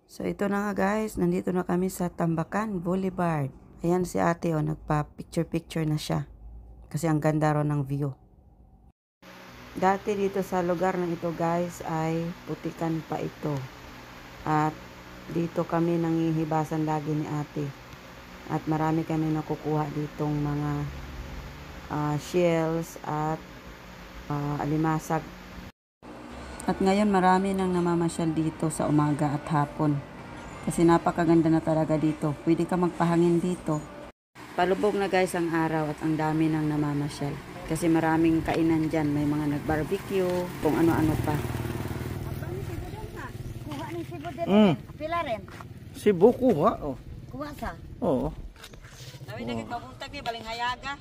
So ito na nga guys, nandito na kami sa Tambakan Boulevard. Ayan si ate nagpa-picture-picture na siya. Kasi ang ganda ro ng view. Dati dito sa lugar na ito guys ay putikan pa ito. At dito kami nangihibasan lagi ni ate. At marami kami nakukuha ditong mga shells at alimasag. At ngayon marami nang namamasyal dito sa umaga at hapon. Kasi napakaganda na talaga dito. Pwede ka magpahangin dito. Palubog na guys ang araw at ang dami nang namamasyal. Kasi maraming kainan dyan. May mga nag-barbecue, kung ano-ano pa. Kuha ng sibo din. Pila rin? Sibo kuha, oh. Kuha sa? Oo. Nawi na kagpabuntag ni baling hayaga.